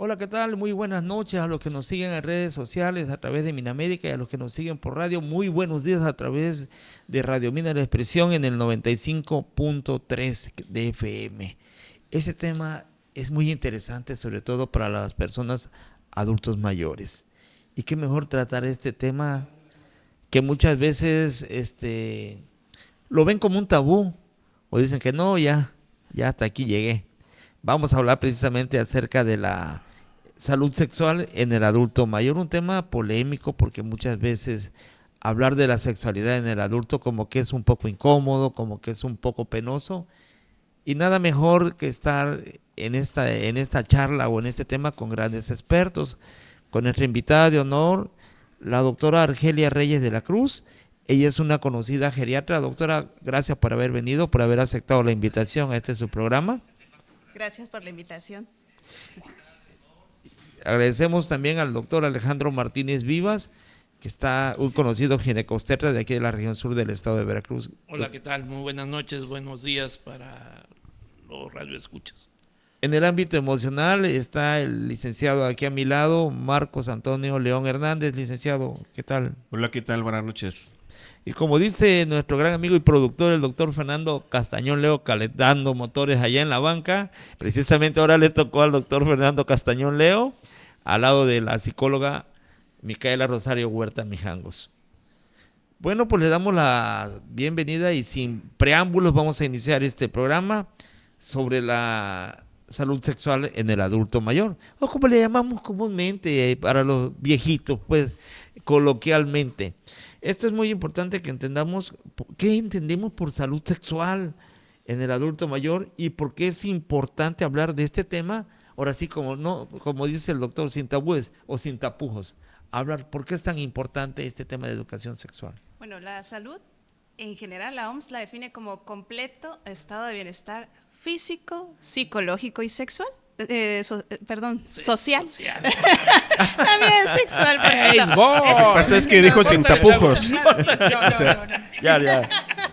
Hola, ¿qué tal? Muy buenas noches a los que nos siguen en redes sociales a través de Minamérica y a los que nos siguen por radio. Muy buenos días a través de Radio Mina La Expresión en el 95.3 de FM. Ese tema es muy interesante, sobre todo para las personas adultos mayores. Y qué mejor tratar este tema que muchas veces lo ven como un tabú o dicen que no, ya hasta aquí llegué. Vamos a hablar precisamente acerca de la salud sexual en el adulto mayor, un tema polémico porque muchas veces hablar de la sexualidad en el adulto como que es un poco incómodo, como que es un poco penoso, y nada mejor que estar en esta charla o en este tema con grandes expertos, con nuestra invitada de honor, la doctora Argelia Reyes de la Cruz. Ella es una conocida geriatra. Doctora, gracias por haber venido, por haber aceptado la invitación a su programa. Gracias por la invitación. Agradecemos también al doctor Alejandro Martínez Vivas, que está un conocido ginecobstetra de aquí de la región sur del estado de Veracruz. Hola, ¿qué tal? Muy buenas noches, buenos días para los radioescuchas. En el ámbito emocional está el licenciado aquí a mi lado, Marcos Antonio León Hernández. Licenciado, ¿qué tal? Hola, ¿qué tal? Buenas noches. Y como dice nuestro gran amigo y productor, el doctor Fernando Castañón Leo, calentando motores allá en la banca, precisamente ahora le tocó al doctor Fernando Castañón Leo, al lado de la psicóloga Micaela Rosario Huerta Mijangos. Bueno, pues le damos la bienvenida y sin preámbulos vamos a iniciar este programa sobre la salud sexual en el adulto mayor, o como le llamamos comúnmente para los viejitos, pues coloquialmente. Esto es muy importante que entendamos qué entendemos por salud sexual en el adulto mayor y por qué es importante hablar de este tema. Ahora sí, como dice el doctor, sin tabúes o sin tapujos, hablar por qué es tan importante este tema de educación sexual. Bueno, la salud en general, la OMS la define como completo estado de bienestar físico, psicológico y sexual. Social. También sexual. Lo que pasa es que dijo sin tapujos. No. Ya.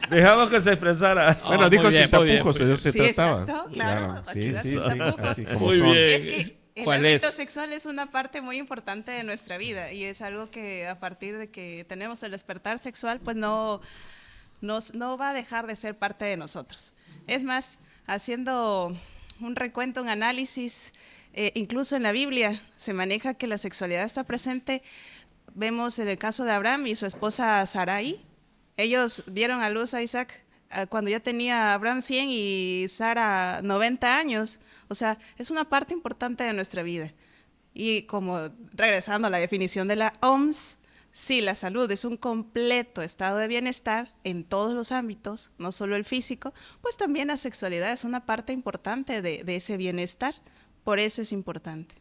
Dejamos que se expresara. Bueno, dijo muy bien, sin muy bien, tapujos, muy de eso se bien. trataba. Sí, exacto, claro. Sí, Aquí sí, da sin tapujos. así como Muy son. bien. Es que el ¿Cuál ámbito es? sexual es una parte muy importante de nuestra vida y es algo que a partir de que tenemos el despertar sexual, pues no va a dejar de ser parte de nosotros. Es más, haciendo un recuento, un análisis, incluso en la Biblia se maneja que la sexualidad está presente. Vemos en el caso de Abraham y su esposa Sarai. Ellos dieron a luz a Isaac cuando ya tenía Abraham 100 y Sara 90 años. O sea, es una parte importante de nuestra vida. Y como regresando a la definición de la OMS, sí, la salud es un completo estado de bienestar en todos los ámbitos, no solo el físico, pues también la sexualidad es una parte importante de ese bienestar. Por eso es importante.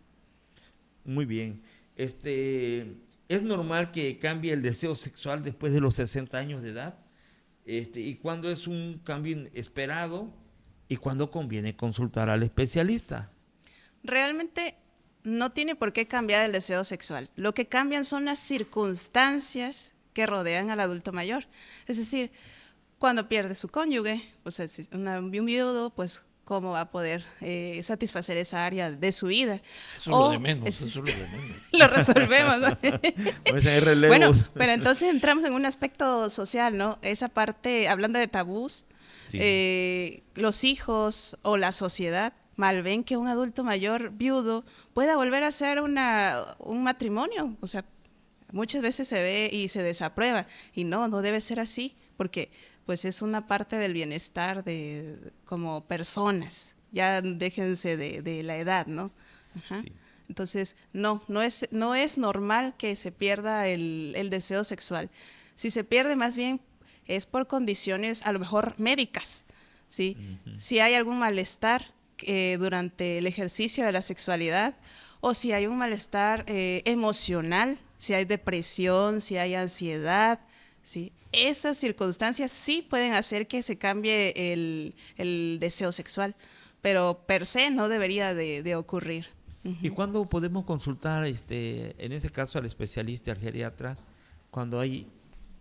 Muy bien. ¿Es normal que cambie el deseo sexual después de los 60 años de edad? ¿Y cuándo es un cambio esperado? ¿Y cuándo conviene consultar al especialista? Realmente no tiene por qué cambiar el deseo sexual. Lo que cambian son las circunstancias que rodean al adulto mayor. Es decir, cuando pierde su cónyuge, pues un viudo, pues cómo va a poder satisfacer esa área de su vida. Eso es lo de menos, eso es lo de menos. Lo resolvemos, ¿no? Pues hay relevos. Bueno, pero entonces entramos en un aspecto social, ¿no? Esa parte, hablando de tabús, Sí. los hijos o la sociedad mal ven que un adulto mayor viudo pueda volver a hacer un matrimonio. O sea, muchas veces se ve y se desaprueba. Y no debe ser así, porque pues es una parte del bienestar como personas. Ya déjense de la edad, ¿no? Ajá. Sí. Entonces, no es normal que se pierda el deseo sexual. Si se pierde, más bien es por condiciones a lo mejor médicas, ¿sí? Uh-huh. Si hay algún malestar durante el ejercicio de la sexualidad, o si hay un malestar emocional, si hay depresión, si hay ansiedad, ¿sí? Esas circunstancias sí pueden hacer que se cambie el deseo sexual, pero per se no debería de ocurrir. Uh-huh. ¿Y cuándo podemos consultar, en ese caso, al especialista, al geriatra, cuando hay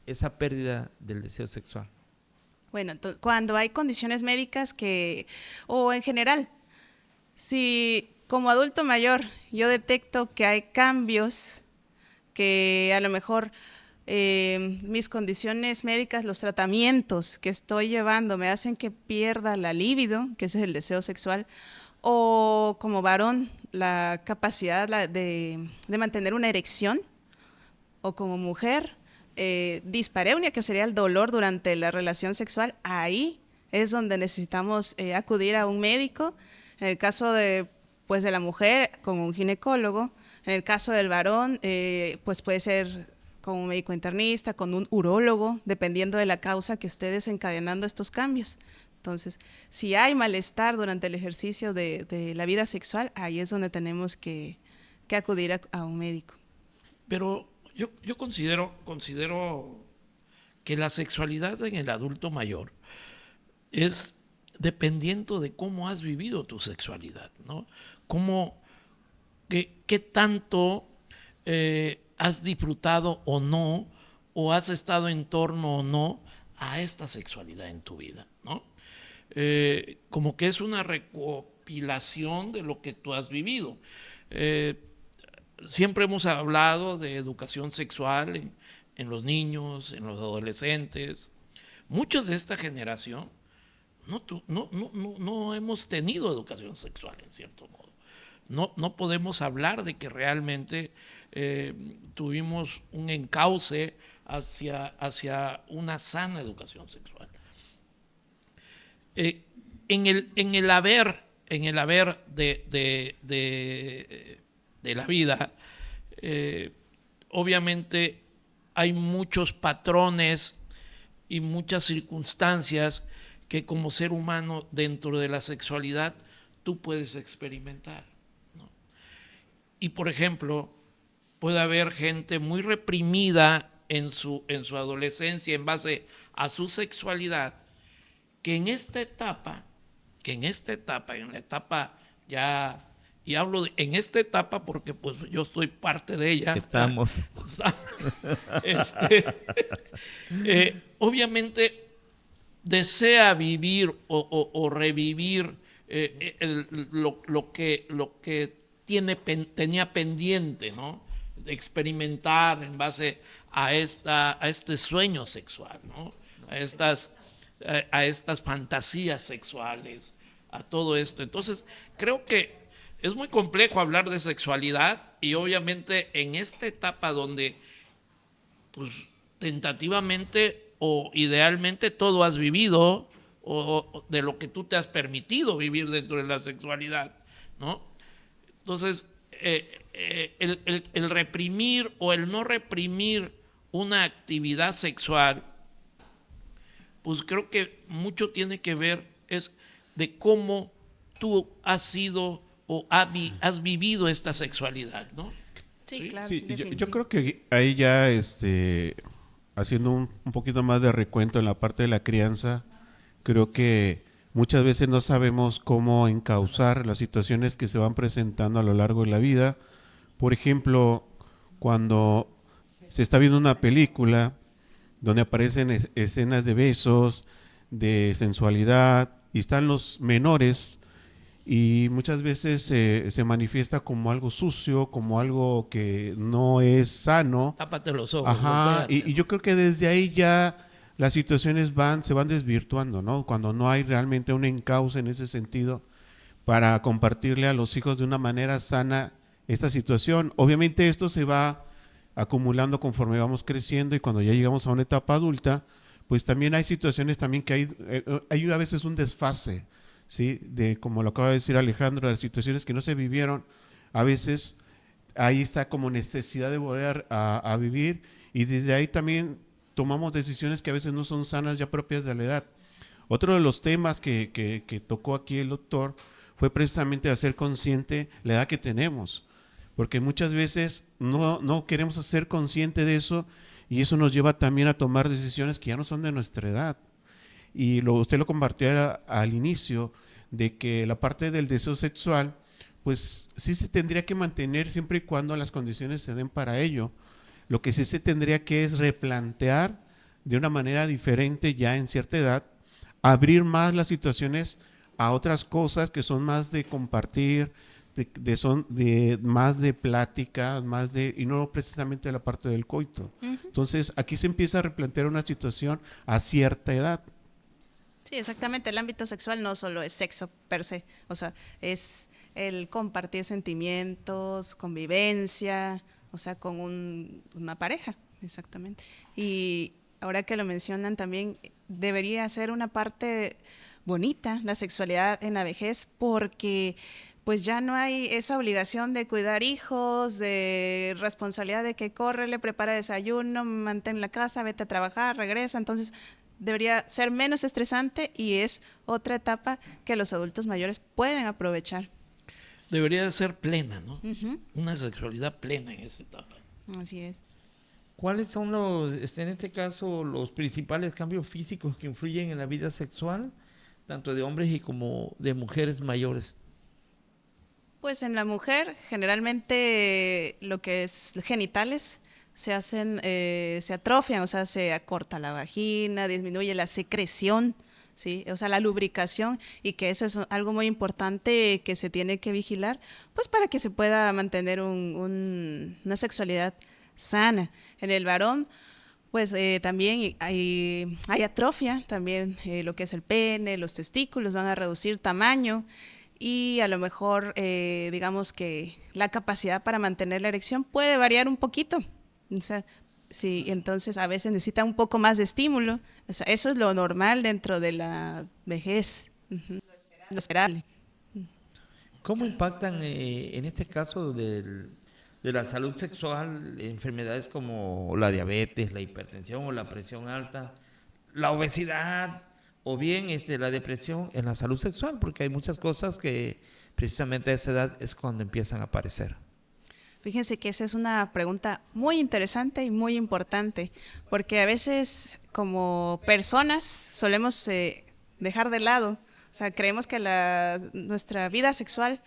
esa pérdida del deseo sexual? Bueno, cuando hay condiciones médicas o en general, si como adulto mayor, yo detecto que hay cambios que a lo mejor mis condiciones médicas, los tratamientos que estoy llevando me hacen que pierda la libido, que ese es el deseo sexual, o como varón, la capacidad de mantener una erección, o como mujer, dispareunia, que sería el dolor durante la relación sexual. Ahí es donde necesitamos acudir a un médico. En el caso pues de la mujer, con un ginecólogo. En el caso del varón, pues puede ser con un médico internista, con un urólogo, dependiendo de la causa que esté desencadenando estos cambios. Entonces, si hay malestar durante el ejercicio de la vida sexual, ahí es donde tenemos que acudir a un médico. Pero yo considero que la sexualidad en el adulto mayor es dependiendo de cómo has vivido tu sexualidad, ¿no? ¿Qué tanto has disfrutado o no, o has estado en torno o no a esta sexualidad en tu vida, ¿no? Como que es una recopilación de lo que tú has vivido. Siempre hemos hablado de educación sexual en los niños, en los adolescentes. Muchos de esta generación no hemos tenido educación sexual, en cierto modo. No podemos hablar de que realmente tuvimos un encauce hacia una sana educación sexual. En el haber de la vida, obviamente hay muchos patrones y muchas circunstancias que como ser humano dentro de la sexualidad tú puedes experimentar, ¿no? Y por ejemplo, puede haber gente muy reprimida en su adolescencia en base a su sexualidad, que en esta etapa, en la etapa ya, y hablo en esta etapa porque pues yo soy parte de ella. Estamos. Obviamente desea vivir o revivir lo que tenía pendiente, ¿no? De experimentar en base a este sueño sexual, ¿no? A estas fantasías sexuales, a todo esto. Entonces, creo que es muy complejo hablar de sexualidad y obviamente en esta etapa donde, pues, tentativamente o idealmente todo has vivido o de lo que tú te has permitido vivir dentro de la sexualidad, ¿no? Entonces, el reprimir o el no reprimir una actividad sexual, pues creo que mucho tiene que ver es de cómo tú has sido o has vivido esta sexualidad, ¿no? Sí, claro. Sí, yo creo que ahí ya haciendo un poquito más de recuento en la parte de la crianza, creo que muchas veces no sabemos cómo encauzar las situaciones que se van presentando a lo largo de la vida. Por ejemplo, cuando se está viendo una película donde aparecen escenas de besos, de sensualidad, y están los menores, y muchas veces se manifiesta como algo sucio, como algo que no es sano. Tápate los ojos. Ajá, y yo creo que desde ahí ya las situaciones se van desvirtuando, ¿no? Cuando no hay realmente un encauce en ese sentido para compartirle a los hijos de una manera sana esta situación. Obviamente esto se va acumulando conforme vamos creciendo y cuando ya llegamos a una etapa adulta, pues también hay situaciones también que hay a veces un desfase, ¿sí? De, como lo acaba de decir Alejandro, las situaciones que no se vivieron, a veces ahí está como necesidad de volver a vivir y desde ahí también tomamos decisiones que a veces no son sanas ya propias de la edad. Otro de los temas que tocó aquí el doctor fue precisamente hacer consciente la edad que tenemos, porque muchas veces no queremos hacer consciente de eso y eso nos lleva también a tomar decisiones que ya no son de nuestra edad. Y usted lo compartió al inicio, de que la parte del deseo sexual, pues sí se tendría que mantener siempre y cuando las condiciones se den para ello. Lo que sí se tendría que es replantear de una manera diferente ya en cierta edad, abrir más las situaciones a otras cosas que son más de compartir, son de más de plática, más de, y no precisamente la parte del coito. Entonces, aquí se empieza a replantear una situación a cierta edad. Sí, exactamente. El ámbito sexual no solo es sexo per se, o sea, es el compartir sentimientos, convivencia, o sea, con una pareja, exactamente. Y ahora que lo mencionan también, debería ser una parte bonita la sexualidad en la vejez, porque pues ya no hay esa obligación de cuidar hijos, de responsabilidad de que córrele, prepara desayuno, mantén la casa, vete a trabajar, regresa. Entonces debería ser menos estresante y es otra etapa que los adultos mayores pueden aprovechar. Debería de ser plena, ¿no? Una sexualidad plena en esa etapa. Así es. ¿Cuáles son en este caso, los principales cambios físicos que influyen en la vida sexual, tanto de hombres y como de mujeres mayores? Pues en la mujer, generalmente lo que es genitales se hacen, se atrofian, o sea, se acorta la vagina, disminuye la secreción, ¿sí? O sea, la lubricación, y que eso es algo muy importante que se tiene que vigilar, pues para que se pueda mantener una sexualidad sana. En el varón, pues también hay atrofia, también lo que es el pene, los testículos van a reducir tamaño, y a lo mejor digamos que la capacidad para mantener la erección puede variar un poquito. O sea, sí, entonces a veces necesita un poco más de estímulo. O sea, eso es lo normal dentro de la vejez. Lo esperable. ¿Cómo impactan en este caso de la salud sexual enfermedades como la diabetes, la hipertensión o la presión alta, la obesidad o bien la depresión en la salud sexual? Porque hay muchas cosas que precisamente a esa edad es cuando empiezan a aparecer. Fíjense que esa es una pregunta muy interesante y muy importante, porque a veces como personas solemos dejar de lado, o sea, creemos que nuestra vida sexual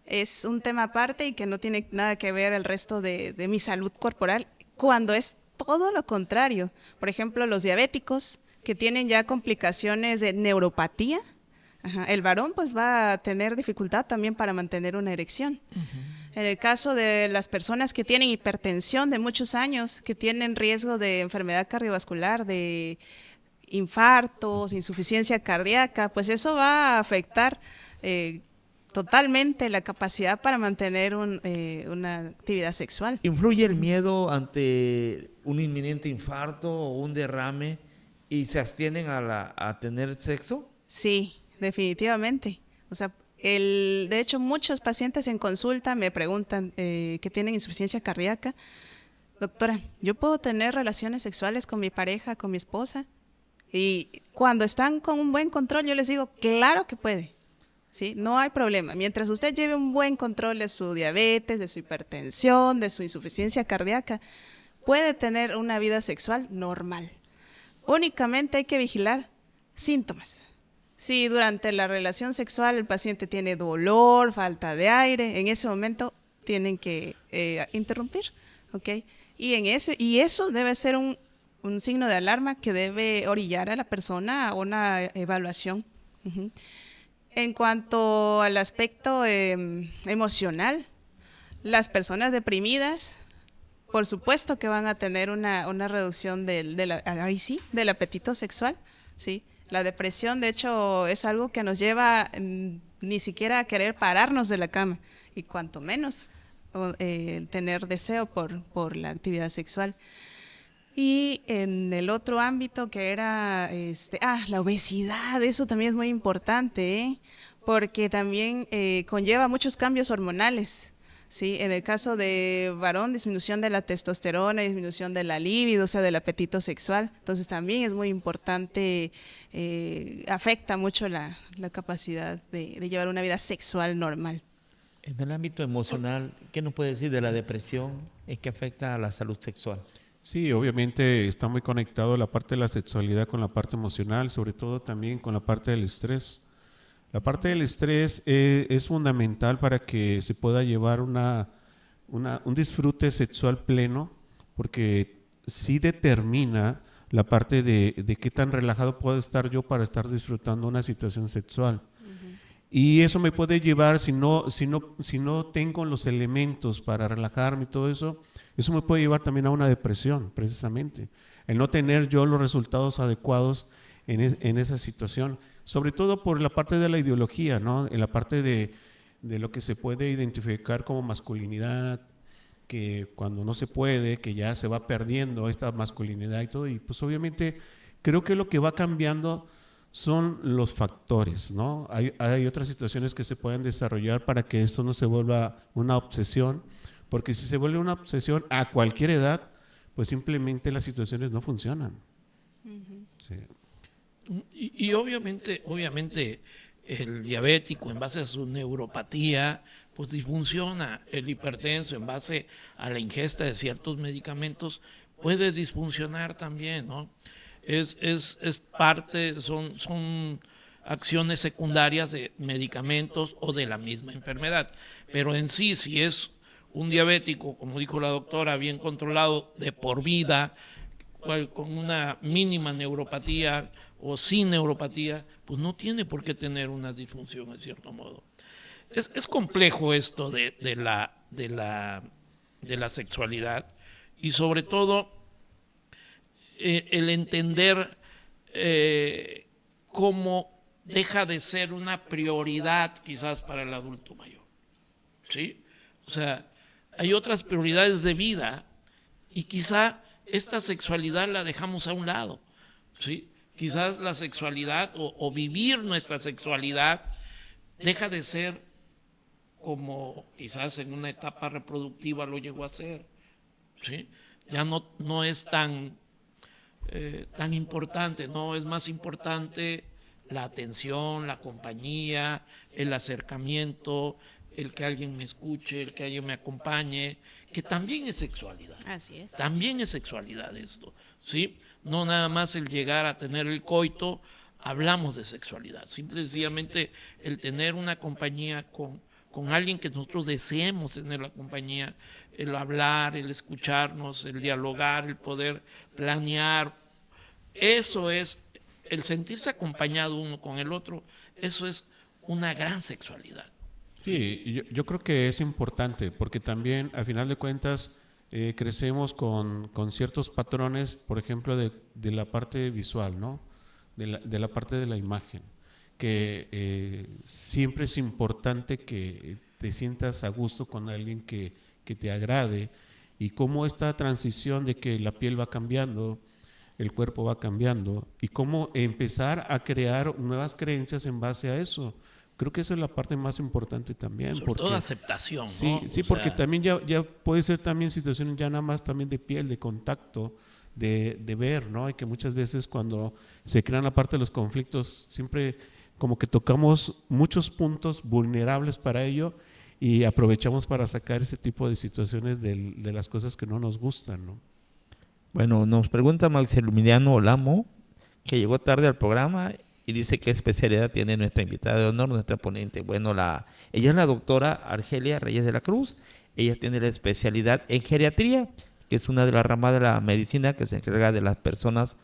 es un tema aparte y que no tiene nada que ver el resto de mi salud corporal, cuando es todo lo contrario. Por ejemplo, los diabéticos que tienen ya complicaciones de neuropatía, el varón pues va a tener dificultad también para mantener una erección. En el caso de las personas que tienen hipertensión de muchos años, que tienen riesgo de enfermedad cardiovascular, de infartos, insuficiencia cardíaca, pues eso va a afectar totalmente la capacidad para mantener una actividad sexual. ¿Influye el miedo ante un inminente infarto o un derrame y se abstienen a tener sexo? Sí, definitivamente. O sea, de hecho, muchos pacientes en consulta me preguntan que tienen insuficiencia cardíaca. Doctora, ¿yo puedo tener relaciones sexuales con mi pareja, con mi esposa? Y cuando están con un buen control, yo les digo, claro que puede. ¿Sí? No hay problema. Mientras usted lleve un buen control de su diabetes, de su hipertensión, de su insuficiencia cardíaca, puede tener una vida sexual normal. Únicamente hay que vigilar síntomas. Si durante la relación sexual el paciente tiene dolor, falta de aire, en ese momento tienen que interrumpir, ¿ok? Y eso debe ser un signo de alarma que debe orillar a la persona a una evaluación. En cuanto al aspecto emocional, las personas deprimidas, por supuesto que van a tener una reducción del apetito sexual, ¿sí? La depresión, de hecho, es algo que nos lleva ni siquiera a querer pararnos de la cama, y cuanto menos tener deseo por la actividad sexual. Y en el otro ámbito que era la obesidad, eso también es muy importante, porque también conlleva muchos cambios hormonales. Sí, en el caso de varón, disminución de la testosterona, disminución de la libido, o sea, del apetito sexual. Entonces también es muy importante, afecta mucho la capacidad de llevar una vida sexual normal. En el ámbito emocional, ¿qué nos puede decir de la depresión? ¿Es que afecta a la salud sexual? Sí, obviamente está muy conectado la parte de la sexualidad con la parte emocional, sobre todo también con la parte del estrés. La parte del estrés es fundamental para que se pueda llevar un disfrute sexual pleno, porque sí determina la parte de qué tan relajado puedo estar yo para estar disfrutando una situación sexual. Y eso me puede llevar, si no tengo los elementos para relajarme y todo eso me puede llevar también a una depresión, precisamente. El no tener yo los resultados adecuados en esa situación, sobre todo por la parte de la ideología, ¿no? En la parte de lo que se puede identificar como masculinidad, que cuando no se puede, que ya se va perdiendo esta masculinidad y todo, y pues obviamente creo que lo que va cambiando son los factores, ¿no? Hay otras situaciones que se pueden desarrollar para que esto no se vuelva una obsesión, porque si se vuelve una obsesión a cualquier edad, pues simplemente las situaciones no funcionan. Sí. Y obviamente el diabético en base a su neuropatía pues disfunciona, el hipertenso en base a la ingesta de ciertos medicamentos puede disfuncionar también, ¿no? Es parte, son acciones secundarias de medicamentos o de la misma enfermedad, pero en sí, si es un diabético, como dijo la doctora, bien controlado de por vida, con una mínima neuropatía o sin neuropatía, pues no tiene por qué tener una disfunción en cierto modo. Es complejo esto de la sexualidad y sobre todo el entender cómo deja de ser una prioridad quizás para el adulto mayor, ¿sí? O sea, hay otras prioridades de vida y quizá esta sexualidad la dejamos a un lado, ¿sí? Quizás la sexualidad o vivir nuestra sexualidad deja de ser como quizás en una etapa reproductiva lo llegó a ser, ¿sí? Ya no es tan importante, no es más importante la atención, la compañía, el acercamiento, el que alguien me escuche, el que alguien me acompañe, que también es sexualidad. Así es. También es sexualidad esto, ¿sí? No nada más el llegar a tener el coito, hablamos de sexualidad. Simplemente el tener una compañía con alguien que nosotros deseemos tener la compañía, el hablar, el escucharnos, el dialogar, el poder planear. Eso es, el sentirse acompañado uno con el otro, eso es una gran sexualidad. Sí, yo creo que es importante porque también, a final de cuentas, crecemos con ciertos patrones, por ejemplo, de la parte visual, ¿no? De la parte de la imagen, que siempre es importante que te sientas a gusto con alguien que te agrade, y cómo esta transición de que la piel va cambiando, el cuerpo va cambiando, y cómo empezar a crear nuevas creencias en base a eso. Creo que esa es la parte más importante también. Sobre todo aceptación, sí, ¿no? Sí, porque también ya puede ser también situaciones ya nada más también de piel, de contacto, de ver, ¿no? Y que muchas veces cuando se crean la parte de los conflictos, siempre como que tocamos muchos puntos vulnerables para ello y aprovechamos para sacar ese tipo de situaciones de las cosas que no nos gustan, ¿no? Bueno, nos pregunta Maximiliano Olamo, que llegó tarde al programa y dice qué especialidad tiene nuestra invitada de honor, nuestra ponente. Bueno, ella es la doctora Argelia Reyes de la Cruz. Ella tiene la especialidad en geriatría, que es una de las ramas de la medicina que se encarga de las personas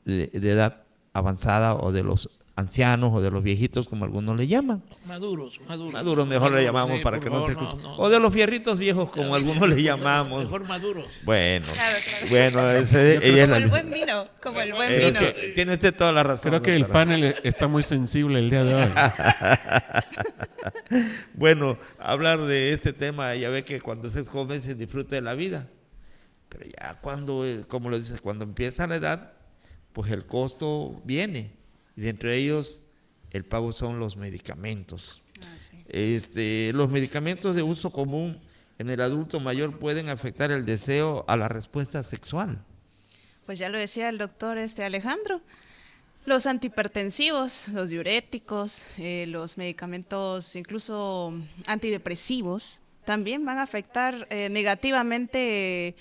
de edad avanzada o de los ancianos o de los viejitos, como algunos le llaman. Maduros Mejor le llamamos, sí, para que no se escuche. O de los fierritos viejos, como algunos le llamamos. Mejor maduros. Bueno, Claro. bueno, ella es Como el buen vino, como el buen vino. Tiene usted toda la razón. Creo que el panel está muy sensible el día de hoy. Bueno, hablar de este tema, ya ve que cuando se es joven se disfruta de la vida, pero ya cuando, como lo dices, cuando empieza la edad, pues el costo viene, y de entre ellos el pago son los medicamentos. Sí. Los medicamentos de uso común en el adulto mayor pueden afectar el deseo a la respuesta sexual. Pues ya lo decía el doctor Alejandro. Los antihipertensivos, los diuréticos, los medicamentos incluso antidepresivos también van a afectar negativamente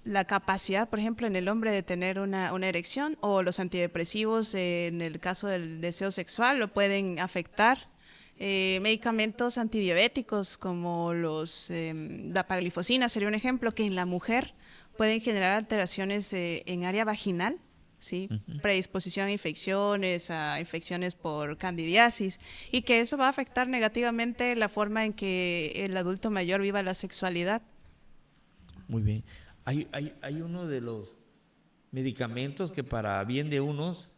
la capacidad, por ejemplo, en el hombre de tener una erección, o los antidepresivos en el caso del deseo sexual lo pueden afectar. Medicamentos antidiabéticos como la dapaglifosina sería un ejemplo, que en la mujer pueden generar alteraciones en área vaginal, ¿sí? Predisposición a infecciones por candidiasis, y que eso va a afectar negativamente la forma en que el adulto mayor viva la sexualidad. Muy bien. Hay uno de los medicamentos que para bien de unos,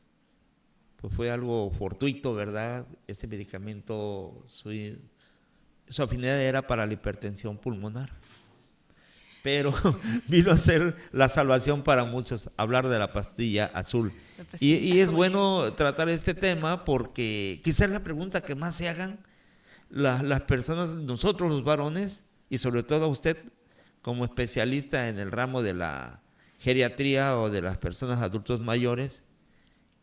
pues fue algo fortuito, ¿verdad? Este medicamento, su afinidad era para la hipertensión pulmonar. Pero vino a ser la salvación para muchos, hablar de la pastilla azul. Y es bueno tratar este tema porque quizás la pregunta que más se hagan las personas, nosotros los varones, y sobre todo a usted como especialista en el ramo de la geriatría o de las personas adultos mayores,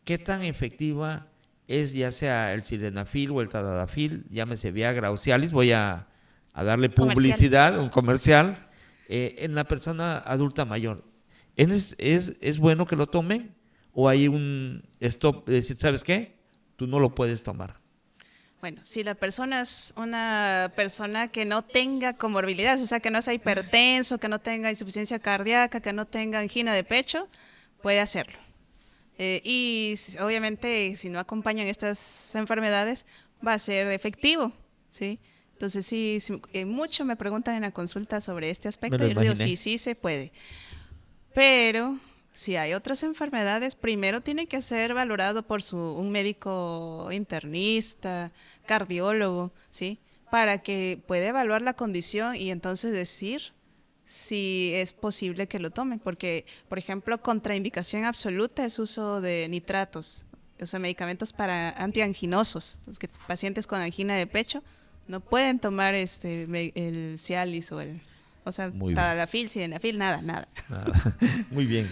¿qué tan efectiva es ya sea el sildenafil o el tadalafil, llámese Viagra o Cialis? Voy a darle publicidad, un comercial, en la persona adulta mayor. ¿Es bueno que lo tomen o hay un stop de decir, ¿sabes qué? Tú no lo puedes tomar? Bueno, si la persona es una persona que no tenga comorbilidades, o sea, que no sea hipertenso, que no tenga insuficiencia cardíaca, que no tenga angina de pecho, puede hacerlo. Obviamente, si no acompañan estas enfermedades, va a ser efectivo, ¿sí? Entonces, sí, mucho me preguntan en la consulta sobre este aspecto y yo digo, sí se puede. Pero si hay otras enfermedades, primero tiene que ser valorado por un médico internista, cardiólogo, ¿sí? Para que pueda evaluar la condición y entonces decir si es posible que lo tomen. Porque, por ejemplo, contraindicación absoluta es uso de nitratos, o sea, medicamentos para antianginosos. Los pacientes con angina de pecho no pueden tomar el Cialis o sea, tadalafil, sildenafil, nada. Muy bien.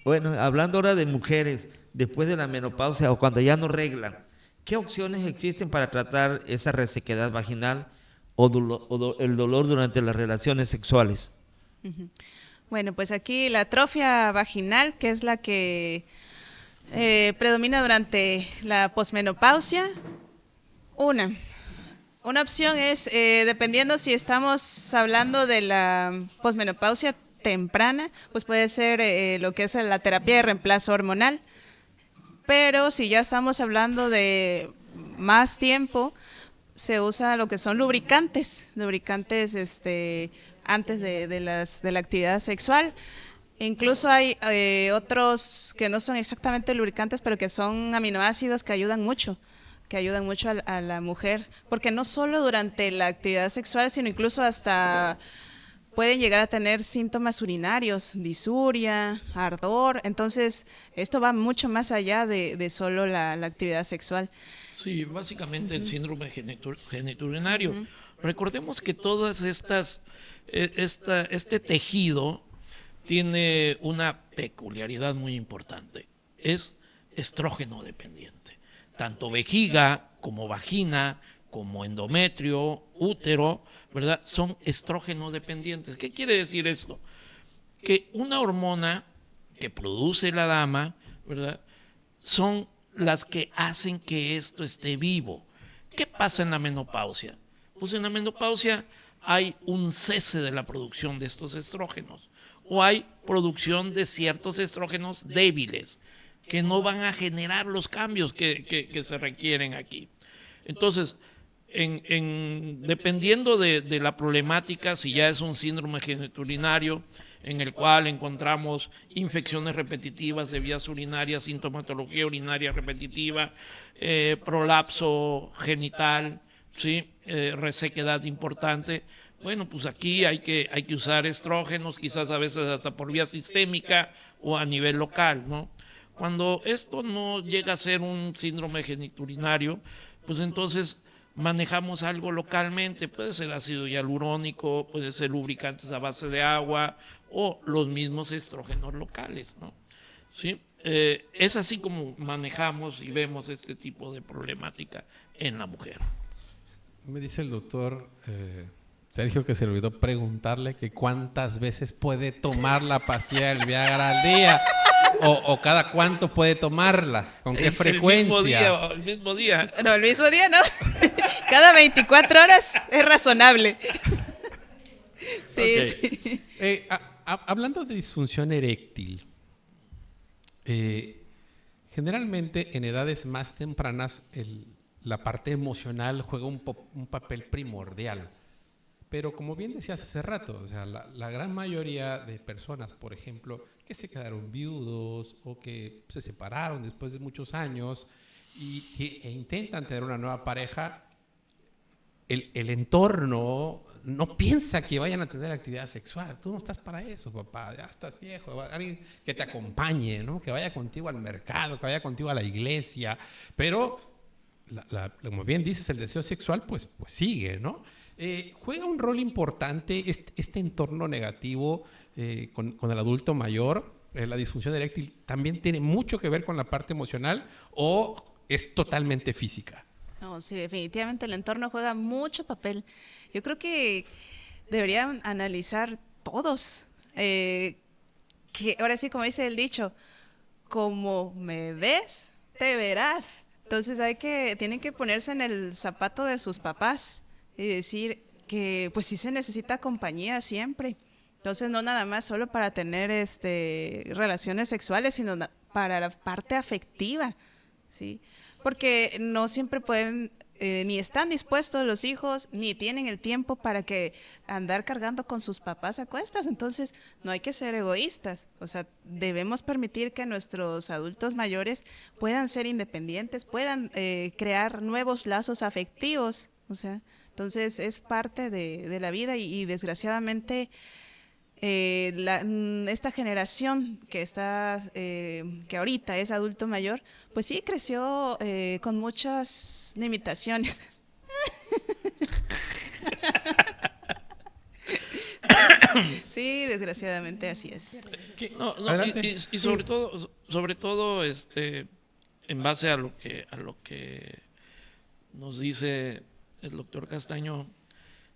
Bueno, hablando ahora de mujeres, después de la menopausia o cuando ya no reglan, ¿qué opciones existen para tratar esa resequedad vaginal o el dolor durante las relaciones sexuales? Bueno, pues aquí la atrofia vaginal, que es la que predomina durante la posmenopausia, una opción es, dependiendo si estamos hablando de la posmenopausia temprana, pues puede ser lo que es la terapia de reemplazo hormonal. Pero si ya estamos hablando de más tiempo, se usa lo que son lubricantes antes de la actividad sexual. Incluso hay otros que no son exactamente lubricantes, pero que son aminoácidos que ayudan mucho a la mujer, porque no solo durante la actividad sexual, sino incluso hasta pueden llegar a tener síntomas urinarios, disuria, ardor. Entonces, esto va mucho más allá de solo la actividad sexual. Sí, básicamente el síndrome genitourinario. Recordemos que todas este tejido tiene una peculiaridad muy importante. Es estrógeno dependiente. Tanto vejiga como vagina, como endometrio, útero, ¿verdad? Son estrógeno dependientes. ¿Qué quiere decir esto? Que una hormona que produce la dama, ¿verdad? Son las que hacen que esto esté vivo. ¿Qué pasa en la menopausia? Pues en la menopausia hay un cese de la producción de estos estrógenos o hay producción de ciertos estrógenos débiles que no van a generar los cambios que se requieren aquí. Entonces, dependiendo de la problemática, si ya es un síndrome genitourinario en el cual encontramos infecciones repetitivas de vías urinarias, sintomatología urinaria repetitiva, prolapso genital, ¿sí? Resequedad importante, bueno, pues aquí hay que usar estrógenos, quizás a veces hasta por vía sistémica o a nivel local, ¿no? Cuando esto no llega a ser un síndrome genitourinario, pues entonces manejamos algo localmente, puede ser ácido hialurónico, puede ser lubricantes a base de agua o los mismos estrógenos locales, ¿no? ¿Sí? Es así como manejamos y vemos este tipo de problemática en la mujer. Me dice el doctor Sergio que se le olvidó preguntarle que cuántas veces puede tomar la pastilla del Viagra al día o cada cuánto puede tomarla, con qué frecuencia. El mismo día. No, el mismo día no. Cada 24 horas es razonable. Sí, okay. Sí. Hablando de disfunción eréctil, Generalmente en edades más tempranas la parte emocional juega un papel primordial. Pero como bien decías hace rato, o sea, la gran mayoría de personas, por ejemplo, que se quedaron viudos o que se separaron después de muchos años e intentan tener una nueva pareja, el entorno no piensa que vayan a tener actividad sexual. Tú no estás para eso, papá, ya estás viejo. Alguien que te acompañe, ¿no? Que vaya contigo al mercado, que vaya contigo a la iglesia. Pero, como bien dices, el deseo sexual pues sigue, ¿no? Juega un rol importante este entorno negativo con el adulto mayor. La disfunción eréctil también tiene mucho que ver con la parte emocional o es totalmente física. No, sí, definitivamente el entorno juega mucho papel. Yo creo que deberían analizar todos, que ahora sí, como dice el dicho, como me ves, te verás. Entonces tienen que ponerse en el zapato de sus papás y decir que pues sí se necesita compañía siempre. Entonces no nada más solo para tener relaciones sexuales, sino para la parte afectiva, ¿sí? Porque no siempre pueden, ni están dispuestos los hijos, ni tienen el tiempo para que andar cargando con sus papás a cuestas. Entonces, no hay que ser egoístas. O sea, debemos permitir que nuestros adultos mayores puedan ser independientes, puedan crear nuevos lazos afectivos. O sea, entonces es parte de la vida y desgraciadamente esta generación que ahorita es adulto mayor, pues sí creció con muchas limitaciones. Sí, desgraciadamente así es. No, Adelante. y sobre todo, en base a lo que nos dice el doctor Castaño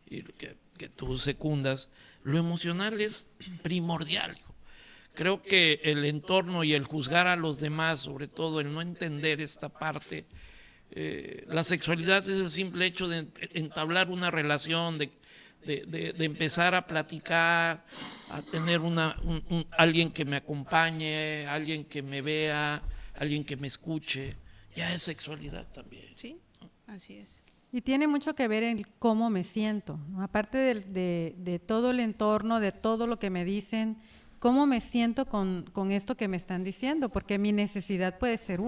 y que tú secundas, lo emocional es primordial. Creo que el entorno y el juzgar a los demás, sobre todo el no entender esta parte, la sexualidad es el simple hecho de entablar una relación, de empezar a platicar, a tener alguien que me acompañe, alguien que me vea, alguien que me escuche, ya es sexualidad también. Sí, así es. Y tiene mucho que ver en cómo me siento, ¿no? Aparte de todo el entorno, de todo lo que me dicen, cómo me siento con esto que me están diciendo, porque mi necesidad puede ser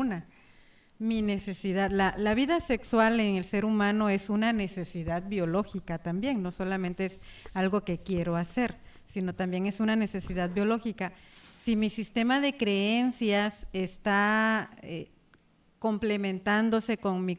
mi necesidad. La vida sexual en el ser humano es una necesidad biológica también, no solamente es algo que quiero hacer, sino también es una necesidad biológica. Si mi sistema de creencias está complementándose con mi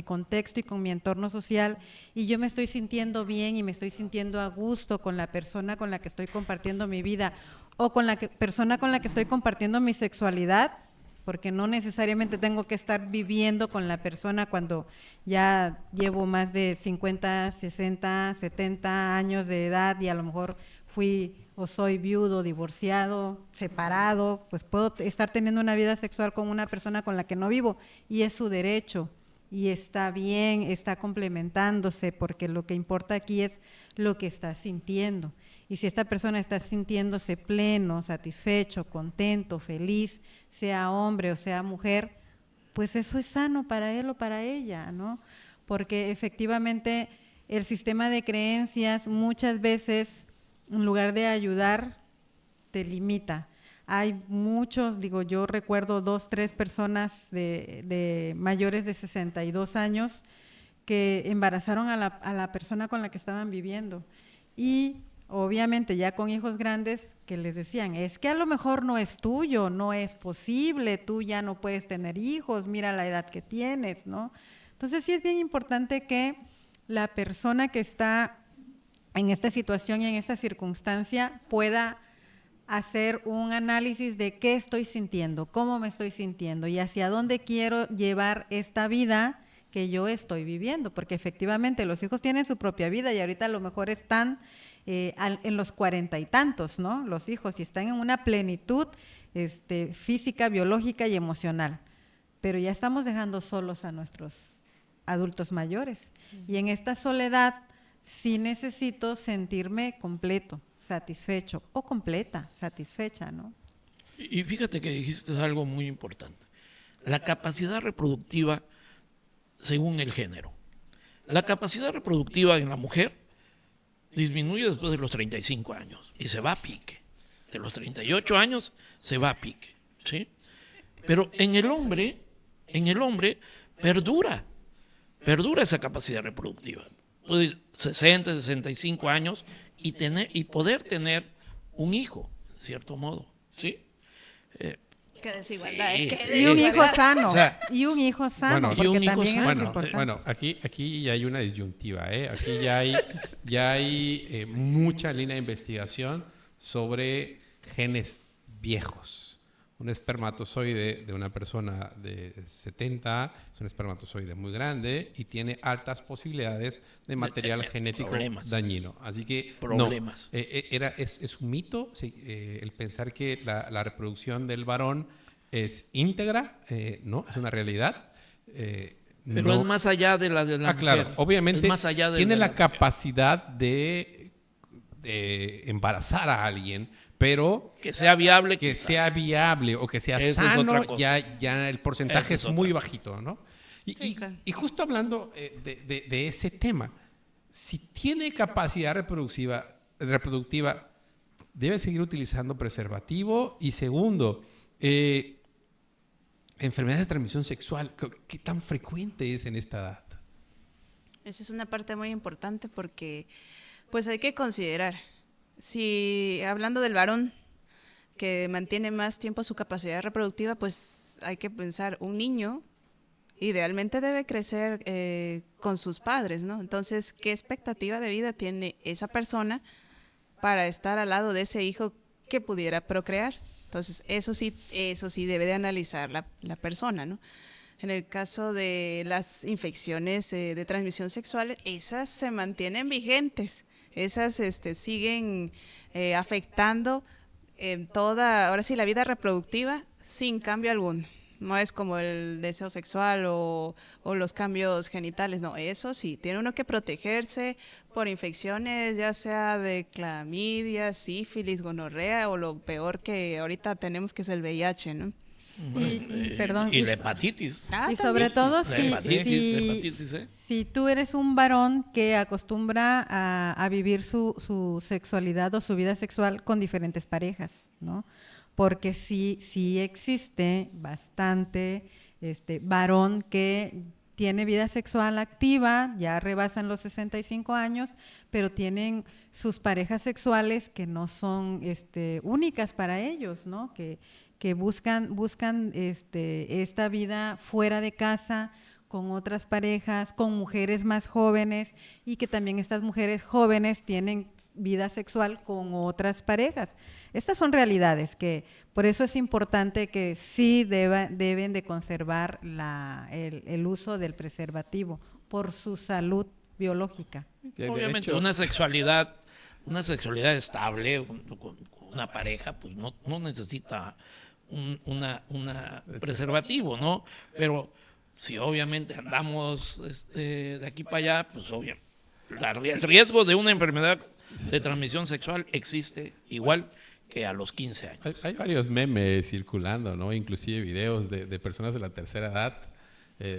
contexto y con mi entorno social y yo me estoy sintiendo bien y me estoy sintiendo a gusto con la persona con la que estoy compartiendo mi vida o con la persona con la que estoy compartiendo mi sexualidad, porque no necesariamente tengo que estar viviendo con la persona cuando ya llevo más de 50, 60, 70 años de edad y a lo mejor fui o soy viudo, divorciado, separado, pues puedo estar teniendo una vida sexual con una persona con la que no vivo y es su derecho. Y está bien, está complementándose, porque lo que importa aquí es lo que está sintiendo. Y si esta persona está sintiéndose pleno, satisfecho, contento, feliz, sea hombre o sea mujer, pues eso es sano para él o para ella, ¿no? Porque efectivamente el sistema de creencias muchas veces, en lugar de ayudar, te limita. Hay muchos, yo recuerdo 2, 3 personas de mayores de 62 años que embarazaron a la persona con la que estaban viviendo y obviamente ya con hijos grandes que les decían, es que a lo mejor no es tuyo, no es posible, tú ya no puedes tener hijos, mira la edad que tienes, ¿no? Entonces sí es bien importante que la persona que está en esta situación y en esta circunstancia pueda hacer un análisis de qué estoy sintiendo, cómo me estoy sintiendo y hacia dónde quiero llevar esta vida que yo estoy viviendo, porque efectivamente los hijos tienen su propia vida y ahorita a lo mejor están en los 40 y tantos, ¿no? Los hijos y están en una plenitud física, biológica y emocional, pero ya estamos dejando solos a nuestros adultos mayores y en esta soledad sí necesito sentirme completo, satisfecho o completa, satisfecha, ¿no? Y fíjate que dijiste algo muy importante. la capacidad reproductiva según el género. La capacidad reproductiva en la mujer disminuye después de los 35 años y se va a pique. De los 38 años se va a pique, ¿sí? Pero en el hombre perdura esa capacidad reproductiva. 60, 65 años y poder tener un hijo, en cierto modo, ¿sí? Qué desigualdad. Sí, qué sí. Y un desigualdad. hijo sano, O sea, y un hijo sano, bueno, porque y un hijo también sano. eso es importante. Bueno, aquí ya hay una disyuntiva, ¿eh? Aquí ya hay mucha línea de investigación sobre genes viejos. Un espermatozoide de una persona de 70 es un espermatozoide muy grande y tiene altas posibilidades de material tener genético problemas. dañino. Así que Problemas. no, es un mito sí, el pensar que la reproducción del varón es íntegra, no, es una realidad. Pero no- es más allá de la mujer. claro, obviamente Es más allá de tiene la mujer. capacidad de embarazar a alguien, pero Que sea viable. que sea viable o que sea Esa es sano, otra cosa. ya el porcentaje Esa es es muy otra. bajito, ¿no? Sí, claro. Y justo hablando de ese tema, si tiene capacidad reproductiva, debe seguir utilizando preservativo. Y segundo, enfermedades de transmisión sexual, ¿qué tan frecuente es en esta edad? Esa es una parte muy importante porque pues hay que considerar, si hablando del varón que mantiene más tiempo su capacidad reproductiva, pues hay que pensar, un niño idealmente debe crecer con sus padres, ¿no? Entonces, ¿qué expectativa de vida tiene esa persona para estar al lado de ese hijo que pudiera procrear? Entonces, eso sí debe de analizar la persona, ¿no? En el caso de las infecciones de transmisión sexual, esas se mantienen vigentes, esas siguen afectando ahora sí, la vida reproductiva sin cambio alguno. No es como el deseo sexual o los cambios genitales, no, eso sí, tiene uno que protegerse por infecciones, ya sea de clamidia, sífilis, gonorrea o lo peor que ahorita tenemos que es el VIH, ¿no? Perdón, Y y- la hepatitis. Y sobre todo La si, hepatitis C. si tú eres un varón que acostumbra a vivir su sexualidad o su vida sexual con diferentes parejas, ¿no? Porque sí existe bastante varón que tiene vida sexual activa, ya rebasan los 65 años, pero tienen sus parejas sexuales que no son únicas para ellos, ¿no? Que buscan esta vida fuera de casa, con otras parejas, con mujeres más jóvenes, y que también estas mujeres jóvenes tienen vida sexual con otras parejas. Estas son realidades que por eso es importante que sí deben de conservar el uso del preservativo por su salud biológica. De Obviamente, hecho, una sexualidad estable con una pareja, pues no necesita una preservativo, ¿no? Pero si obviamente andamos de aquí para allá, pues obviamente el riesgo de una enfermedad de transmisión sexual existe igual que a los 15 años. Hay varios memes circulando, ¿no? Inclusive videos de personas de la tercera edad.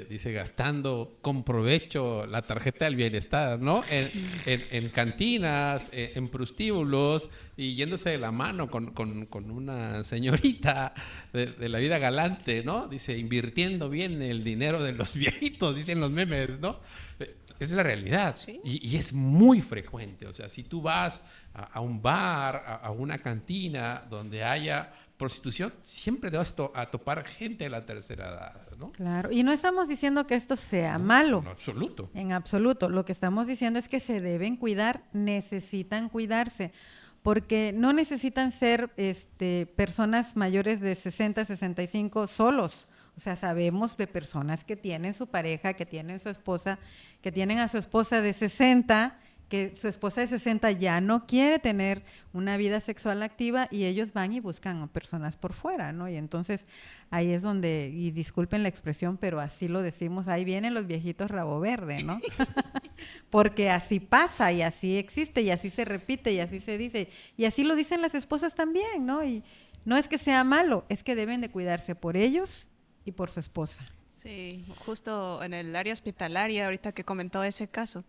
Dice, gastando con provecho la tarjeta del bienestar, ¿no? En cantinas, en prostíbulos, y yéndose de la mano con una señorita de la vida galante, ¿no? Dice, invirtiendo bien el dinero de los viejitos, dicen los memes, ¿no? Es la realidad. Sí. Y es muy frecuente. O sea, si tú vas a un bar, a una cantina donde haya prostitución, siempre te vas a topar gente de la tercera edad, ¿no? Claro, y no estamos diciendo que esto sea malo. En absoluto. En absoluto. Lo que estamos diciendo es que se deben cuidar, necesitan cuidarse, porque no necesitan ser personas mayores de 60, 65 solos. O sea, sabemos de personas que tienen su pareja, que tienen su esposa, que tienen a su esposa de 60, que su esposa de 60 ya no quiere tener una vida sexual activa y ellos van y buscan a personas por fuera, ¿no? Y entonces ahí es donde, y disculpen la expresión, pero así lo decimos, ahí vienen los viejitos rabo verde, ¿no? Porque así pasa y así existe y así se repite y así se dice y así lo dicen las esposas también, ¿no? Y no es que sea malo, es que deben de cuidarse por ellos y por su esposa. Sí, justo en el área hospitalaria, ahorita que comentó ese caso,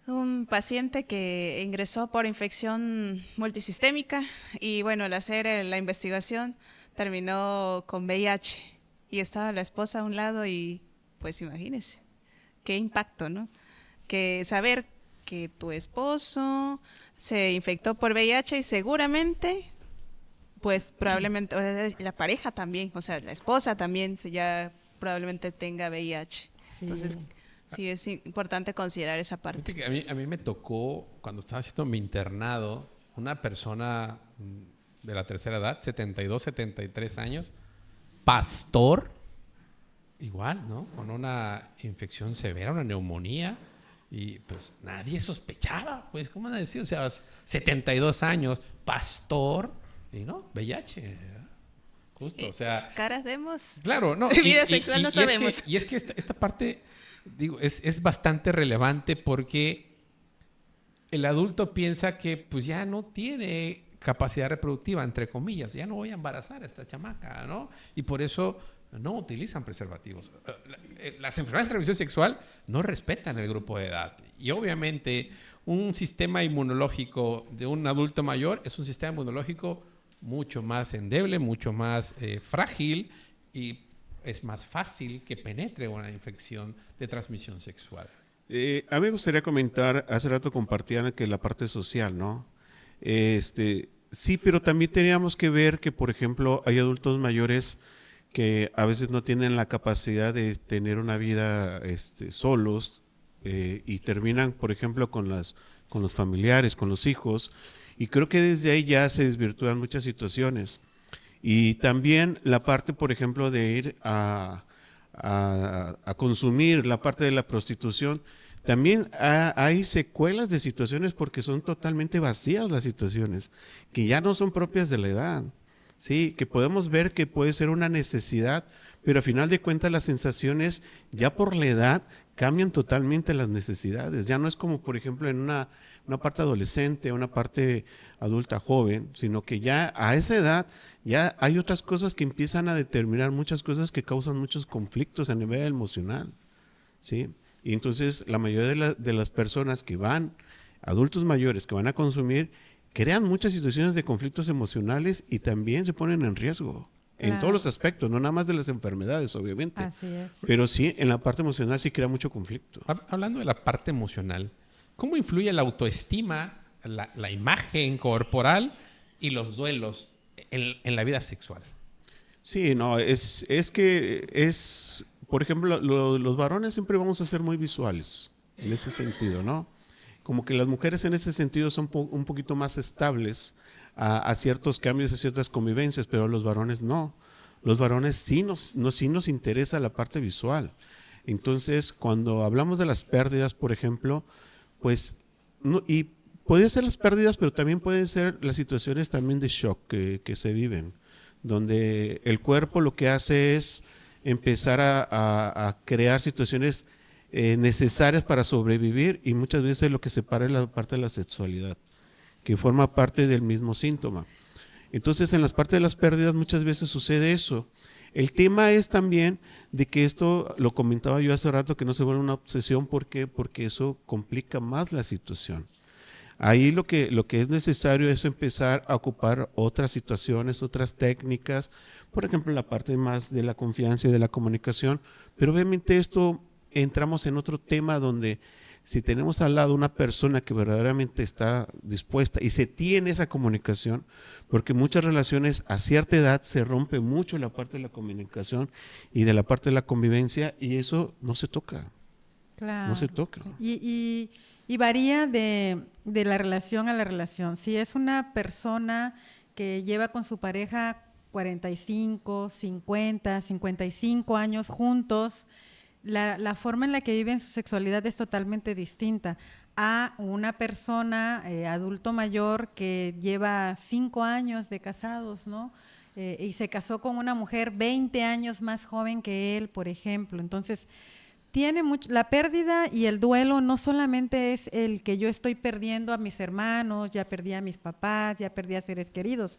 un paciente que ingresó por infección multisistémica y bueno, al hacer la investigación terminó con VIH y estaba la esposa a un lado y pues imagínese, qué impacto, ¿no? Que saber que tu esposo se infectó por VIH y seguramente, pues probablemente la pareja también, o sea, la esposa también ya probablemente tenga VIH. Entonces, sí es importante considerar esa parte. Fíjate que a mí me tocó, cuando estaba haciendo mi internado, una persona de la tercera edad, 72, 73 años, pastor, igual, ¿no? Con una infección severa, una neumonía, y pues nadie sospechaba, pues, ¿cómo van a decir? O sea, 72 años, pastor, y no, VIH, ¿verdad? Justo, o sea... Caras vemos. Claro, no. Vida sexual no sabemos. Es que esta parte, digo, es bastante relevante porque el adulto piensa que pues ya no tiene capacidad reproductiva, entre comillas, ya no voy a embarazar a esta chamaca, ¿no? Y por eso no utilizan preservativos. Las enfermedades de transmisión sexual no respetan el grupo de edad. Y obviamente un sistema inmunológico de un adulto mayor es un sistema inmunológico mucho más endeble, mucho más frágil y es más fácil que penetre una infección de transmisión sexual. A mí me gustaría comentar, hace rato compartían que la parte social, ¿no? Sí, pero también teníamos que ver que, por ejemplo, hay adultos mayores que a veces no tienen la capacidad de tener una vida solos y terminan, por ejemplo, con los familiares, con los hijos, y creo que desde ahí ya se desvirtúan muchas situaciones. Y también la parte, por ejemplo, de ir a consumir, la parte de la prostitución, también hay secuelas de situaciones porque son totalmente vacías las situaciones, que ya no son propias de la edad. Sí, que podemos ver que puede ser una necesidad, pero a final de cuentas las sensaciones ya por la edad cambian totalmente las necesidades. Ya no es como, por ejemplo, en una parte adolescente, una parte adulta joven, sino que ya a esa edad ya hay otras cosas que empiezan a determinar muchas cosas que causan muchos conflictos a nivel emocional, ¿sí? Y entonces la mayoría de las personas que van, adultos mayores que van a consumir, crean muchas situaciones de conflictos emocionales y también se ponen en riesgo. Claro. En todos los aspectos, no nada más de las enfermedades, obviamente. Así es. Pero sí, en la parte emocional sí crea mucho conflicto. Hablando de la parte emocional, ¿cómo influye la autoestima, la imagen corporal y los duelos en la vida sexual? Sí, no, es que por ejemplo, los varones siempre vamos a ser muy visuales en ese sentido, ¿no? Como que las mujeres en ese sentido son un poquito más estables a ciertos cambios, a ciertas convivencias, pero los varones no. Los varones sí nos interesa la parte visual. Entonces, cuando hablamos de las pérdidas, por ejemplo, pues, y pueden ser las pérdidas, pero también pueden ser las situaciones también de shock que se viven, donde el cuerpo lo que hace es empezar a crear situaciones necesarias para sobrevivir y muchas veces lo que separa es la parte de la sexualidad, que forma parte del mismo síntoma. Entonces en las partes de las pérdidas muchas veces sucede eso. El tema es también de que esto, lo comentaba yo hace rato, que no se vuelve una obsesión. ¿Por qué? Porque eso complica más la situación. Ahí lo que es necesario es empezar a ocupar otras situaciones, otras técnicas, por ejemplo la parte más de la confianza y de la comunicación, pero obviamente esto entramos en otro tema donde si tenemos al lado una persona que verdaderamente está dispuesta y se tiene esa comunicación, porque muchas relaciones a cierta edad se rompe mucho la parte de la comunicación y de la parte de la convivencia y eso no se toca, Claro. no se toca. Y varía de la relación a la relación. Si es una persona que lleva con su pareja 45, 50, 55 años juntos, la forma en la que viven su sexualidad es totalmente distinta a una persona adulto mayor que lleva 5 años de casados, ¿no? Y se casó con una mujer 20 años más joven que él, por ejemplo. Entonces, tiene mucho, la pérdida y el duelo no solamente es el que yo estoy perdiendo a mis hermanos, ya perdí a mis papás, ya perdí a seres queridos.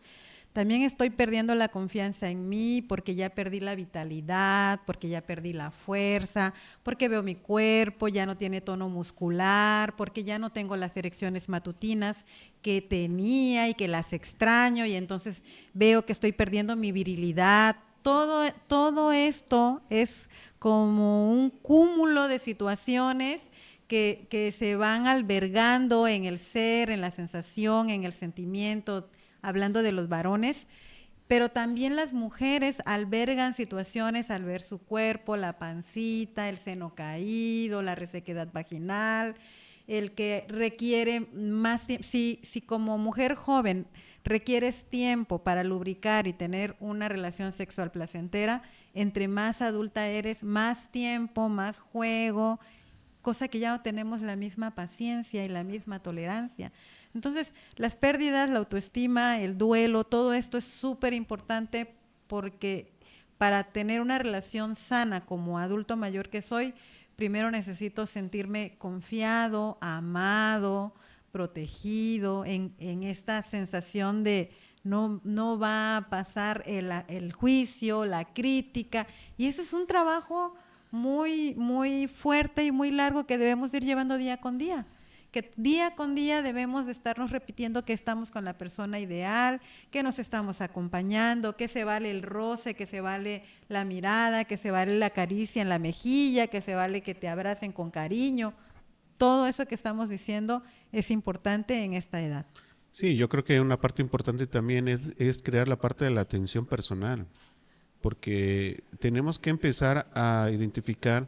también estoy perdiendo la confianza en mí porque ya perdí la vitalidad, porque ya perdí la fuerza, porque veo mi cuerpo, ya no tiene tono muscular, porque ya no tengo las erecciones matutinas que tenía y que las extraño, y entonces veo que estoy perdiendo mi virilidad. Todo esto es como un cúmulo de situaciones que se van albergando en el ser, en la sensación, en el sentimiento, hablando de los varones, pero también las mujeres albergan situaciones al ver su cuerpo, la pancita, el seno caído, la resequedad vaginal, el que requiere más tiempo. Si como mujer joven requieres tiempo para lubricar y tener una relación sexual placentera, entre más adulta eres, más tiempo, más juego, cosa que ya no tenemos la misma paciencia y la misma tolerancia. Entonces, las pérdidas, la autoestima, el duelo, todo esto es súper importante, porque para tener una relación sana como adulto mayor que soy, primero necesito sentirme confiado, amado, protegido, en esta sensación de no va a pasar el juicio, la crítica, y eso es un trabajo muy, muy fuerte y muy largo que debemos ir llevando día con día. Que día con día debemos de estarnos repitiendo que estamos con la persona ideal, que nos estamos acompañando, que se vale el roce, que se vale la mirada, que se vale la caricia en la mejilla, que se vale que te abracen con cariño. Todo eso que estamos diciendo es importante en esta edad. Sí, yo creo que una parte importante también es crear la parte de la atención personal, porque tenemos que empezar a identificar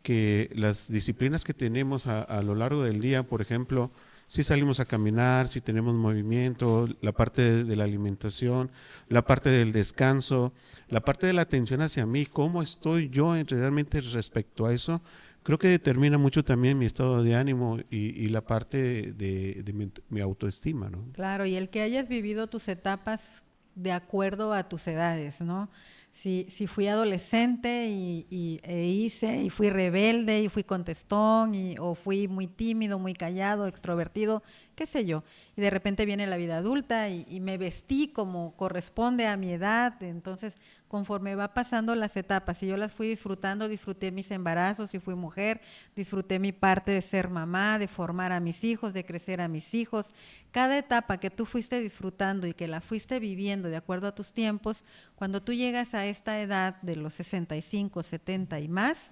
que las disciplinas que tenemos a lo largo del día, por ejemplo, si salimos a caminar, si tenemos movimiento, la parte de la alimentación, la parte del descanso, la parte de la atención hacia mí, cómo estoy yo realmente respecto a eso, creo que determina mucho también mi estado de ánimo y la parte de mi autoestima, ¿no? Claro, y el que hayas vivido tus etapas de acuerdo a tus edades, ¿no? Si fui adolescente y fui rebelde y fui contestón, o fui muy tímido, muy callado, extrovertido, qué sé yo, y de repente viene la vida adulta y me vestí como corresponde a mi edad, entonces conforme va pasando las etapas, y yo las fui disfrutando, disfruté mis embarazos, si fui mujer, disfruté mi parte de ser mamá, de formar a mis hijos, de crecer a mis hijos. Cada etapa que tú fuiste disfrutando y que la fuiste viviendo de acuerdo a tus tiempos, cuando tú llegas a esta edad de los 65, 70 y más,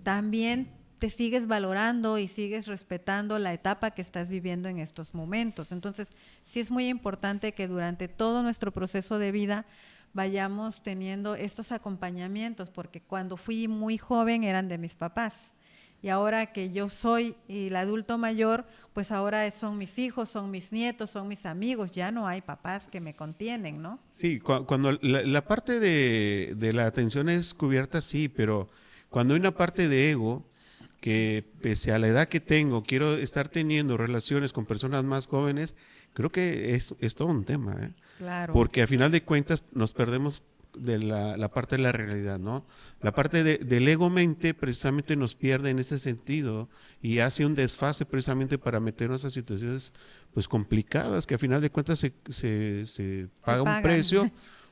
también te sigues valorando y sigues respetando la etapa que estás viviendo en estos momentos. Entonces, sí es muy importante que durante todo nuestro proceso de vida vayamos teniendo estos acompañamientos, porque cuando fui muy joven eran de mis papás, y ahora que yo soy el adulto mayor, pues ahora son mis hijos, son mis nietos, son mis amigos, ya no hay papás que me contienen, ¿no? Sí, cuando la parte de la atención es cubierta, sí, pero cuando hay una parte de ego, que pese a la edad que tengo, quiero estar teniendo relaciones con personas más jóvenes, creo que es todo un tema, ¿eh? Claro. Porque a final de cuentas nos perdemos de la parte de la realidad, ¿no? La parte del ego-mente precisamente nos pierde en ese sentido y hace un desfase precisamente para meternos a situaciones pues complicadas, que a final de cuentas se paga un pagan. precio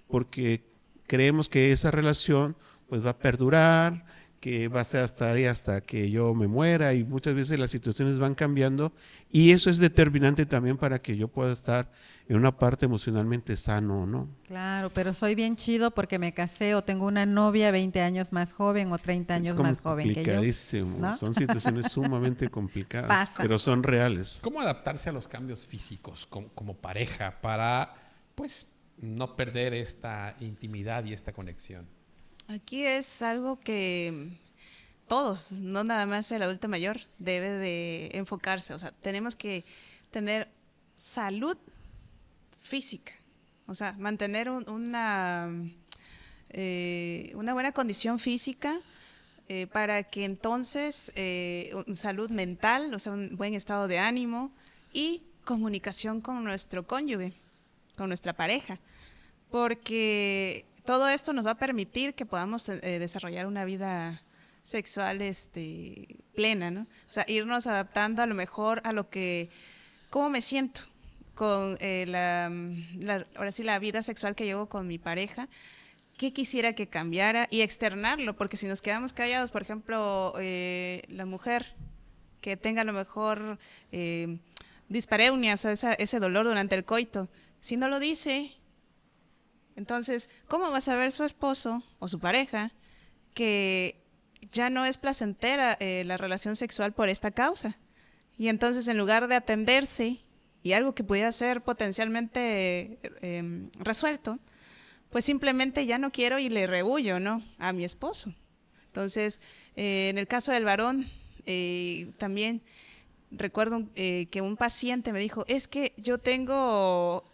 porque creemos que esa relación pues va a perdurar, que va a estar ahí hasta que yo me muera, y muchas veces las situaciones van cambiando, y eso es determinante también para que yo pueda estar en una parte emocionalmente sano, ¿no? Claro, pero soy bien chido porque me casé o tengo una novia 20 años más joven o 30 años Es más joven que yo. complicadísimo, ¿no? son situaciones sumamente complicadas, Pasa. pero son reales. ¿Cómo adaptarse a los cambios físicos como pareja para, pues, no perder esta intimidad y esta conexión? Aquí es algo que todos, no nada más el adulto mayor, debe de enfocarse. O sea, tenemos que tener salud física, o sea, mantener una buena condición física, para que entonces salud mental, o sea, un buen estado de ánimo y comunicación con nuestro cónyuge, con nuestra pareja, porque todo esto nos va a permitir que podamos desarrollar una vida sexual plena, ¿no? O sea, irnos adaptando a lo mejor a lo que, cómo me siento, con ahora sí, la vida sexual que llevo con mi pareja, qué quisiera que cambiara y externarlo, porque si nos quedamos callados, por ejemplo, la mujer que tenga a lo mejor dispareunia, o sea, ese dolor durante el coito, si no lo dice, entonces, ¿cómo va a saber su esposo o su pareja que ya no es placentera la relación sexual por esta causa? Y entonces, en lugar de atenderse y algo que pudiera ser potencialmente resuelto, pues simplemente ya no quiero y le rehuyo, ¿no?, a mi esposo. Entonces, en el caso del varón, también recuerdo que un paciente me dijo, es que yo tengo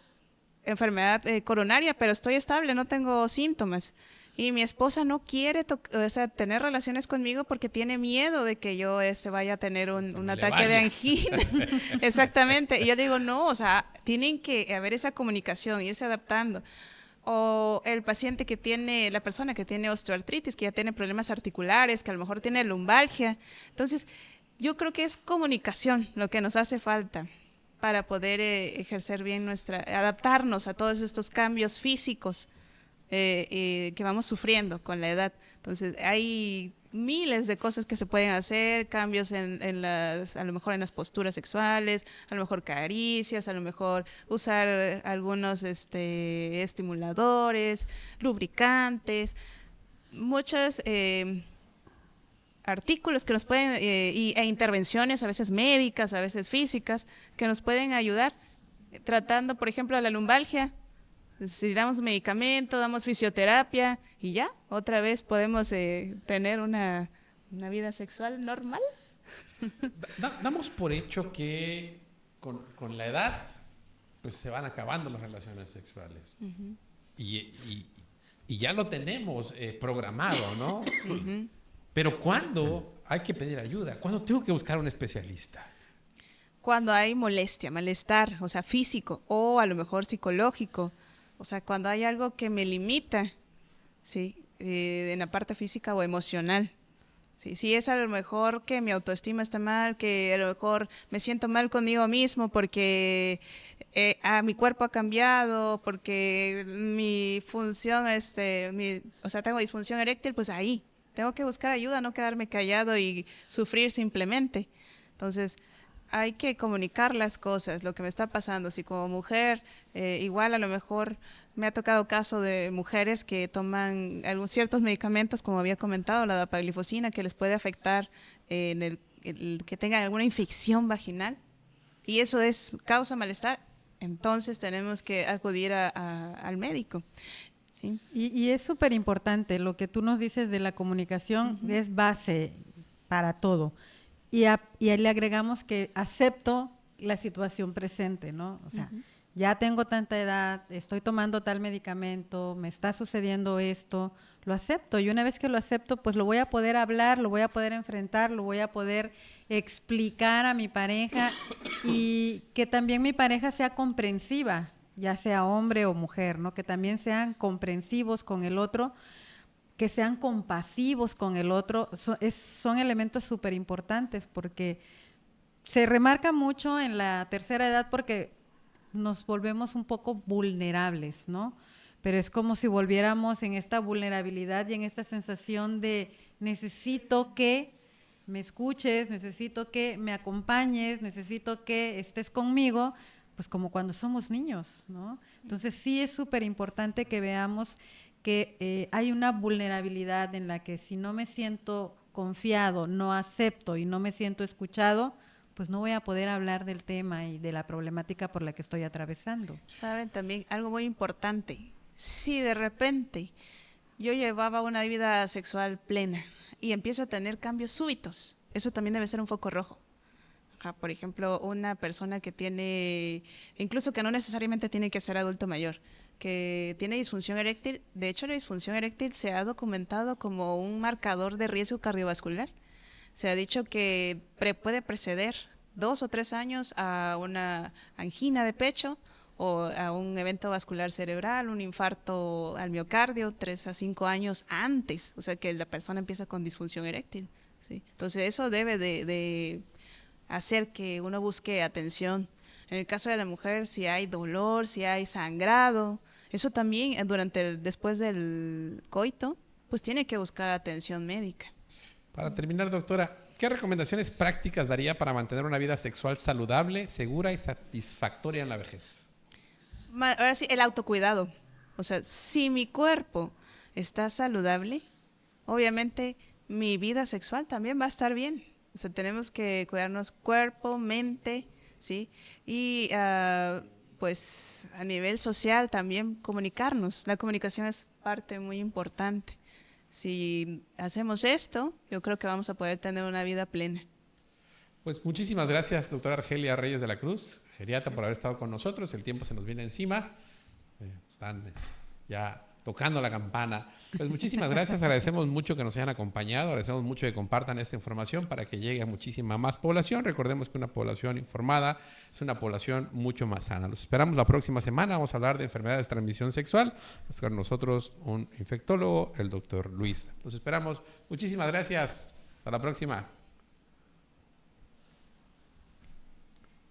enfermedad coronaria, pero estoy estable, no tengo síntomas. Y mi esposa no quiere tener relaciones conmigo porque tiene miedo de que yo vaya a tener un ataque de angina. Exactamente. Y yo le digo, no, o sea, tienen que haber esa comunicación, irse adaptando. O el paciente que tiene, la persona que tiene osteoartritis, que ya tiene problemas articulares, que a lo mejor tiene lumbalgia. Entonces, yo creo que es comunicación lo que nos hace falta para poder ejercer bien adaptarnos a todos estos cambios físicos que vamos sufriendo con la edad. Entonces, hay miles de cosas que se pueden hacer, cambios a lo mejor en las posturas sexuales, a lo mejor caricias, a lo mejor usar algunos estimuladores, lubricantes, muchos artículos que nos pueden, e intervenciones a veces médicas, a veces físicas, que nos pueden ayudar tratando, por ejemplo, la lumbalgia. Si damos medicamento, damos fisioterapia y ya, otra vez podemos tener una vida sexual normal. Damos por hecho que con la edad pues se van acabando las relaciones sexuales. Uh-huh. Y ya lo tenemos programado, ¿no? Uh-huh. Pero ¿cuándo hay que pedir ayuda? ¿Cuándo tengo que buscar un especialista? Cuando hay molestia, malestar, o sea, físico o a lo mejor psicológico. O sea, cuando hay algo que me limita, ¿sí? En la parte física o emocional. ¿Sí? Si es a lo mejor que mi autoestima está mal, que a lo mejor me siento mal conmigo mismo porque mi cuerpo ha cambiado, porque mi función, tengo disfunción eréctil, pues ahí tengo que buscar ayuda, no quedarme callado y sufrir simplemente. Entonces, hay que comunicar las cosas, lo que me está pasando. Si como mujer, igual a lo mejor me ha tocado caso de mujeres que toman ciertos medicamentos, como había comentado, la dapaglifosina, que les puede afectar el que tengan alguna infección vaginal, y eso causa malestar, entonces tenemos que acudir al médico. ¿Sí? Y es súper importante lo que tú nos dices de la comunicación, uh-huh. Es base para todo. Y le agregamos que acepto la situación presente, ¿no? O sea, uh-huh. Ya tengo tanta edad, estoy tomando tal medicamento, me está sucediendo esto, lo acepto. Y una vez que lo acepto, pues lo voy a poder hablar, lo voy a poder enfrentar, lo voy a poder explicar a mi pareja y que también mi pareja sea comprensiva, ya sea hombre o mujer, ¿no? Que también sean comprensivos con el otro, que sean compasivos con el otro, son elementos súper importantes porque se remarca mucho en la tercera edad porque nos volvemos un poco vulnerables, ¿no? Pero es como si volviéramos en esta vulnerabilidad y en esta sensación de necesito que me escuches, necesito que me acompañes, necesito que estés conmigo, pues como cuando somos niños, ¿no? Entonces sí es súper importante que veamos que hay una vulnerabilidad en la que si no me siento confiado, no acepto y no me siento escuchado, pues no voy a poder hablar del tema y de la problemática por la que estoy atravesando. Saben también algo muy importante, si de repente yo llevaba una vida sexual plena y empiezo a tener cambios súbitos, eso también debe ser un foco rojo. Por ejemplo, una persona que tiene, incluso que no necesariamente tiene que ser adulto mayor, que tiene disfunción eréctil. De hecho, la disfunción eréctil se ha documentado como un marcador de riesgo cardiovascular. Se ha dicho que puede preceder 2 o 3 años a una angina de pecho o a un evento vascular cerebral, un infarto al miocardio, 3 a 5 años antes, o sea que la persona empieza con disfunción eréctil, ¿sí? Entonces eso debe de hacer que uno busque atención En el caso de la mujer, si hay dolor, si hay sangrado, eso también después del coito, pues tiene que buscar atención médica. Para terminar, doctora, ¿qué recomendaciones prácticas daría para mantener una vida sexual saludable, segura y satisfactoria en la vejez? Ahora sí, el autocuidado. O sea, si mi cuerpo está saludable, obviamente mi vida sexual también va a estar bien. O sea, tenemos que cuidarnos cuerpo, mente, ¿sí? Y pues a nivel social también comunicarnos. La comunicación es parte muy importante. Si hacemos esto, yo creo que vamos a poder tener una vida plena. Pues muchísimas gracias, doctora Argelia Reyes de la Cruz, geriatra, por haber estado con nosotros. El tiempo se nos viene encima. Están ya tocando la campana. Pues muchísimas gracias, agradecemos mucho que nos hayan acompañado, agradecemos mucho que compartan esta información para que llegue a muchísima más población. Recordemos que una población informada es una población mucho más sana. Los esperamos la próxima semana, vamos a hablar de enfermedades de transmisión sexual. Va a estar con nosotros un infectólogo, el doctor Luis. Los esperamos, muchísimas gracias, hasta la próxima.